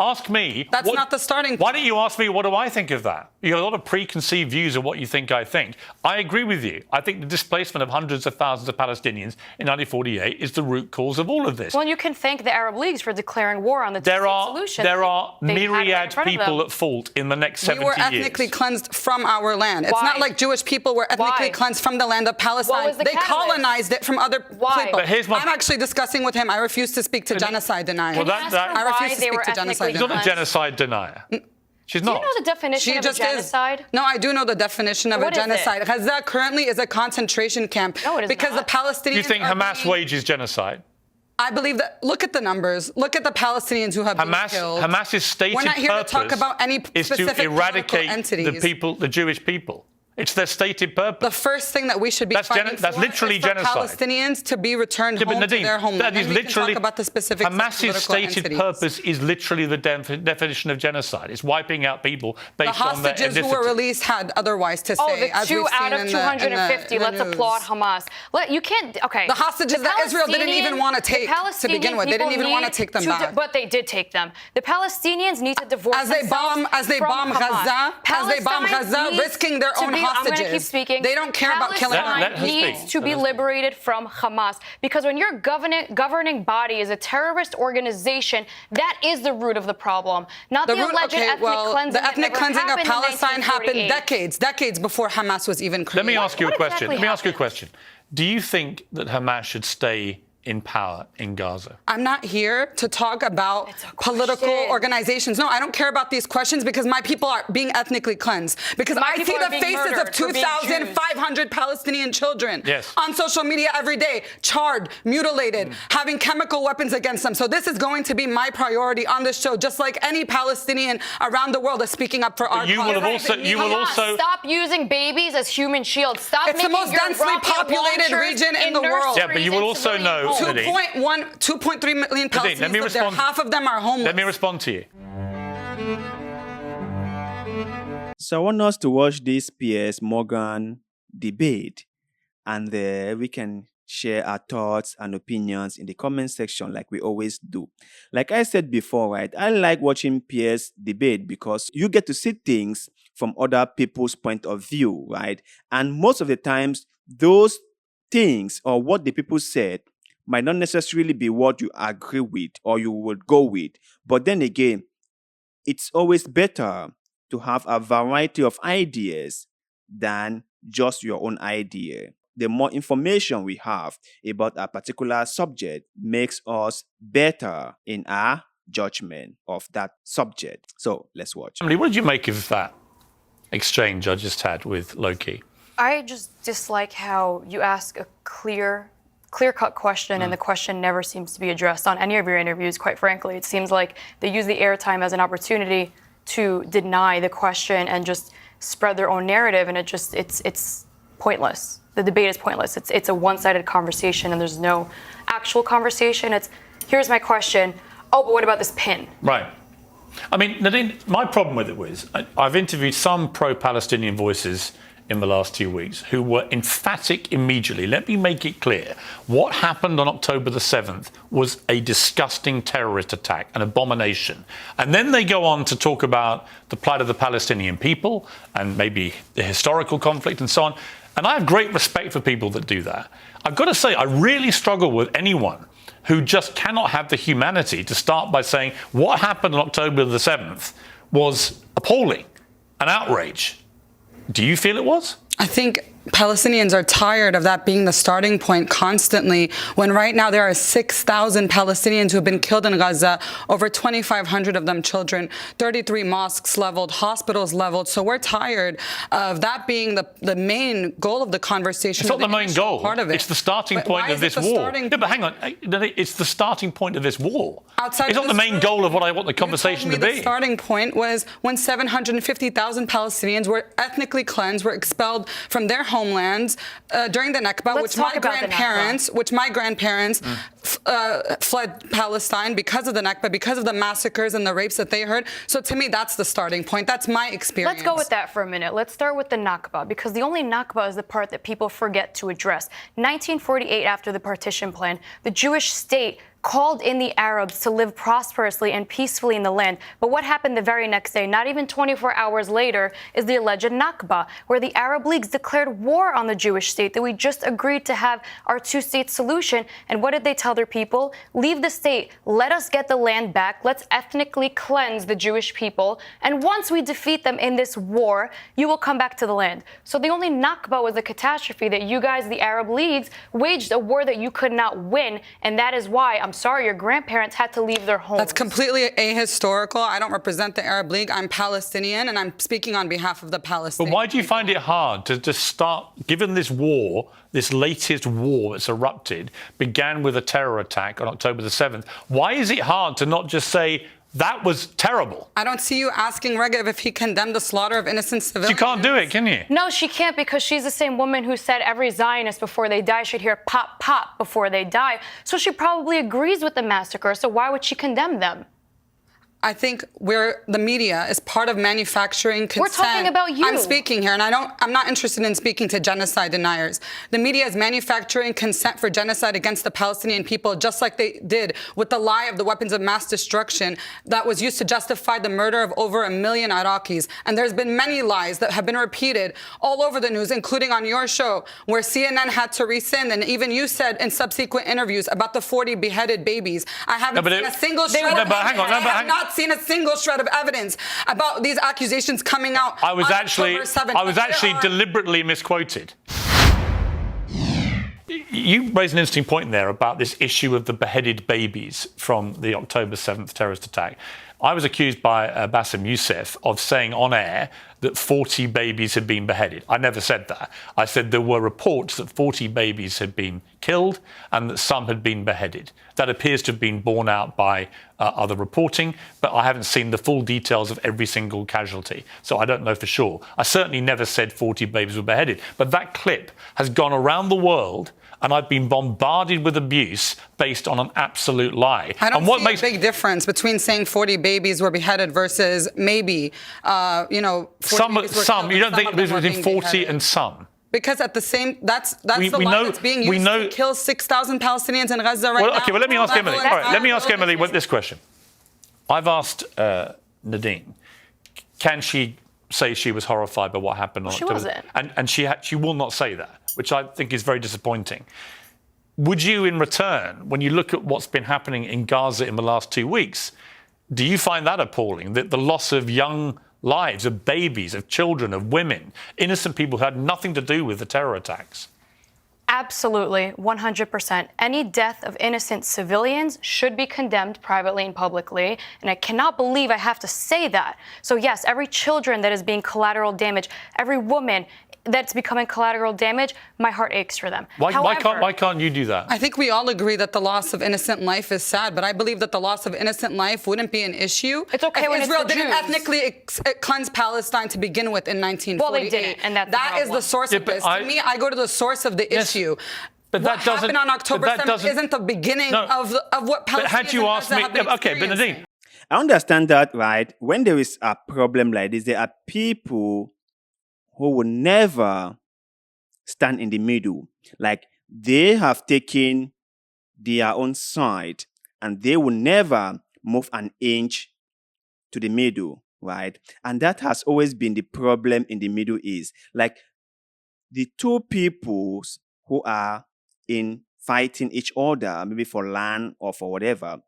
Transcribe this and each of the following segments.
ask me. That's not the starting point. Why don't you ask me what do I think of that? You have a lot of preconceived views of what you think I think. I agree with you. I think the displacement of hundreds of thousands of Palestinians in 1948 is the root cause of all of this. Well, you can thank the Arab Leagues for declaring war on the two-state solution. There are myriad people at fault in the next 70 years. We were ethnically cleansed from our land. It's not like Jewish people were ethnically cleansed from the land of Palestine. They colonized it from other people. But I'm actually discussing with him. I refuse to speak to genocide denier. I refuse to speak to genocide denier. She's not a genocide denier. She's not. Do you know the definition of a genocide? No, I do know the definition of a genocide. Gaza currently is a concentration camp because the Palestinians. You think Hamas wages genocide? I believe that. Look at the numbers. Look at the Palestinians who have been killed. Hamas's stated purpose. We're not here to talk about any specific to eradicate the Jewish people. It's their stated purpose. The first thing that we should be fighting for literally is for Palestinians to be returned home to their homeland. That is literally, talk about the specifics Hamas's stated purpose is literally the definition of genocide. It's wiping out people based on their ethnicity. The hostages who were released had otherwise to say. The 2 out of 250. Let's applaud Hamas. You can't. Okay. The hostages that Israel didn't even want to take to begin with. They didn't even want to take them back. But they did take them. The Palestinians need to divorce themselves as they bomb Gaza, risking their own hostages. I'm going to keep speaking. They don't care about killing Palestine needs to be liberated from Hamas, because when your governing body is a terrorist organization, that is the root of the problem, not the alleged ethnic cleansing. The ethnic cleansing of Palestine happened decades before Hamas was even created. Let me ask you a question. Do you think that Hamas should stay in power in Gaza? I'm not here to talk about political organizations. No, I don't care about these questions because my people are being ethnically cleansed. Because I see the faces of 2,500 Palestinian children on social media every day, charred, mutilated, having chemical weapons against them. So this is going to be my priority on this show, just like any Palestinian around the world is speaking up for our cause. You will also stop using babies as human shields. Stop it's making the most densely populated region in the world. Yeah, but you will also know 2.3 million Palestinians live there. Half of them are homeless. Let me respond to you. So I want us to watch this Piers Morgan debate, and we can share our thoughts and opinions in the comment section like we always do. Like I said before, right, I like watching Piers debate because you get to see things from other people's point of view, right? And most of the times, those things or what the people said might not necessarily be what you agree with or you would go with. But then again, it's always better to have a variety of ideas than just your own idea. The more information we have about a particular subject makes us better in our judgment of that subject. So let's watch. Emily, what did you make of that exchange I just had with Loki? I just dislike how you ask a clear-cut question, and the question never seems to be addressed on any of your interviews, quite frankly. It seems like they use the airtime as an opportunity to deny the question and just spread their own narrative, and it's pointless. The debate is pointless. It's a one-sided conversation, and there's no actual conversation. It's, here's my question. Oh, but what about this pin? Right. I mean, Nadine, my problem with it was I've interviewed some pro-Palestinian voices in the last 2 weeks who were emphatic immediately. Let me make it clear. What happened on October the 7th was a disgusting terrorist attack, an abomination. And then they go on to talk about the plight of the Palestinian people and maybe the historical conflict and so on. And I have great respect for people that do that. I've got to say, I really struggle with anyone who just cannot have the humanity to start by saying what happened on October the 7th was appalling, an outrage. Do you feel it was? I think Palestinians are tired of that being the starting point constantly, when right now there are 6,000 Palestinians who have been killed in Gaza, over 2,500 of them children, 33 mosques leveled, hospitals leveled. So we're tired of that being the main goal of the conversation. It's not the main goal. Part of it. It's the starting point of this war. Yeah, but hang on. It's the starting point of this war. It's not the main goal of what I want the conversation to be. The starting point was when 750,000 Palestinians were ethnically cleansed, were expelled from their homelands during the Nakba, which my grandparents fled Palestine because of the Nakba, because of the massacres and the rapes that they heard. So to me, that's the starting point. That's my experience. Let's go with that for a minute. Let's start with the Nakba, because the only Nakba is the part that people forget to address. 1948, after the partition plan, the Jewish state called in the Arabs to live prosperously and peacefully in the land. But what happened the very next day, not even 24 hours later, is the alleged Nakba, where the Arab leagues declared war on the Jewish state, that we just agreed to have our two-state solution. And what did they tell their people? Leave the state, let us get the land back, let's ethnically cleanse the Jewish people, and once we defeat them in this war, you will come back to the land. So the only Nakba was a catastrophe that you guys, the Arab leagues, waged a war that you could not win, and that is why, I'm sorry, your grandparents had to leave their homes. That's completely ahistorical. I don't represent the Arab League. I'm Palestinian, and I'm speaking on behalf of the Palestinians. But why do you find it hard to just start, given this war, this latest war that's erupted, began with a terror attack on October the 7th, why is it hard to not just say, that was terrible? I don't see you asking Regev if he condemned the slaughter of innocent civilians. You can't do it, can you? No, she can't, because she's the same woman who said every Zionist before they die should hear pop, pop before they die. So she probably agrees with the massacre. So why would she condemn them? I think the media is part of manufacturing consent. We're talking about you. I'm speaking here, and I'm not interested in speaking to genocide deniers. The media is manufacturing consent for genocide against the Palestinian people, just like they did with the lie of the weapons of mass destruction that was used to justify the murder of over 1 million Iraqis. And there's been many lies that have been repeated all over the news, including on your show, where CNN had to rescind, and even you said in subsequent interviews about the 40 beheaded babies. I haven't seen a single shred of evidence. I have not seen a single shred of evidence about these accusations coming out. I was actually deliberately misquoted. You raised an interesting point there about this issue of the beheaded babies from the October 7th terrorist attack. I was accused by Bassem Youssef of saying on air that 40 babies had been beheaded. I never said that. I said there were reports that 40 babies had been killed and that some had been beheaded. That appears to have been borne out by other reporting, but I haven't seen the full details of every single casualty, so I don't know for sure. I certainly never said 40 babies were beheaded, but that clip has gone around the world, and I've been bombarded with abuse based on an absolute lie. I don't see a big difference between saying 40 babies were beheaded versus maybe, 40 babies were killed, you don't think it was between 40 beheaded. and some? Because at the same, that's the lie that's being used to kill 6,000 Palestinians in Gaza right now. Okay, well, let me ask Emily. All right, let me ask Emily this question. I've asked Nadine, can she say she was horrified by what happened on October? She wasn't. And she will not say that, which I think is very disappointing. Would you, in return, when you look at what's been happening in Gaza in the last 2 weeks, do you find that appalling, that the loss of young lives, of babies, of children, of women, innocent people who had nothing to do with the terror attacks? Absolutely, 100%. Any death of innocent civilians should be condemned privately and publicly, and I cannot believe I have to say that. So yes, every children that is being collateral damage, every woman that's becoming collateral damage, my heart aches for them. Why can't you do that? I think we all agree that the loss of innocent life is sad, but I believe that the loss of innocent life wouldn't be an issue. It's okay when Israel it's the didn't Jews. ethnically cleanse Palestine to begin with in 1948. Well, they didn't, and that's that is the source of this. To me, I go to the source of the issue. But what happened on October 7th isn't the beginning of what Palestinians But had you asked me, okay, but Nadine, I understand that, right? When there is a problem like this, there are people who will never stand in the middle. Like, they have taken their own side and they will never move an inch to the middle, right? And that has always been the problem in the Middle East. Like, the two peoples who are in fighting each other, maybe for land or for whatever,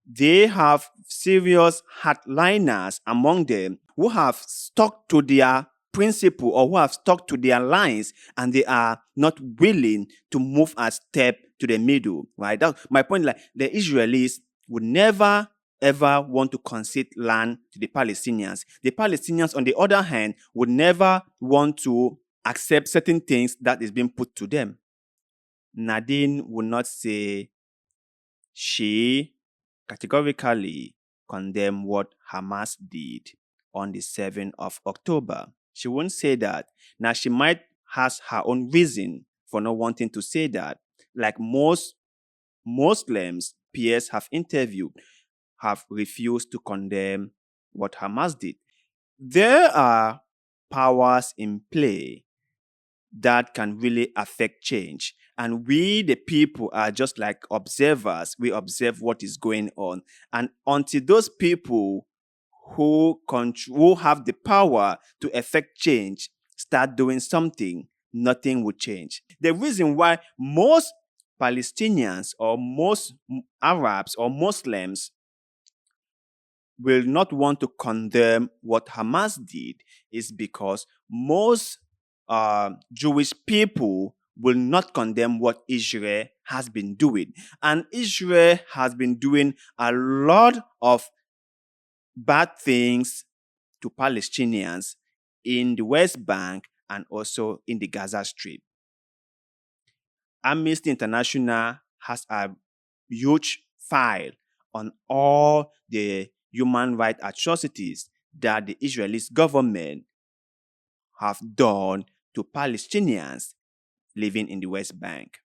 they have serious hardliners among them who have stuck to their principle or who have stuck to their lines, and they are not willing to move a step to the middle, right? That's my point. Like, the Israelis would never, ever want to concede land to the Palestinians. The Palestinians, on the other hand, would never want to accept certain things that is being put to them. Nadine would not say she categorically condemned what Hamas did on the 7th of October. She won't say that. Now, she might has her own reason for not wanting to say that. Like most Muslims peers have interviewed have refused to condemn what Hamas did. There are powers in play that can really affect change. And we, the people, are just like observers. We observe what is going on. And until those people who have the power to effect change start doing something, nothing will change. The reason why most Palestinians or most Arabs or Muslims will not want to condemn what Hamas did is because most Jewish people will not condemn what Israel has been doing. And Israel has been doing a lot of bad things to Palestinians in the West Bank and also in the Gaza Strip. Amnesty International has a huge file on all the human rights atrocities that the Israeli government have done to Palestinians living in the West Bank.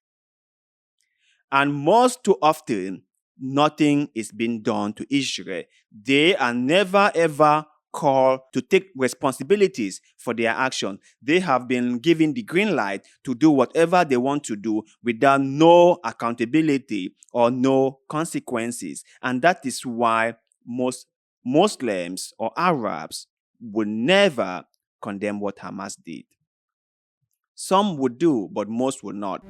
And most too often, nothing is being done to Israel. They are never ever called to take responsibilities for their action. They have been given the green light to do whatever they want to do without no accountability or no consequences. And that is why most Muslims or Arabs will never condemn what Hamas did. Some would do, but most would not.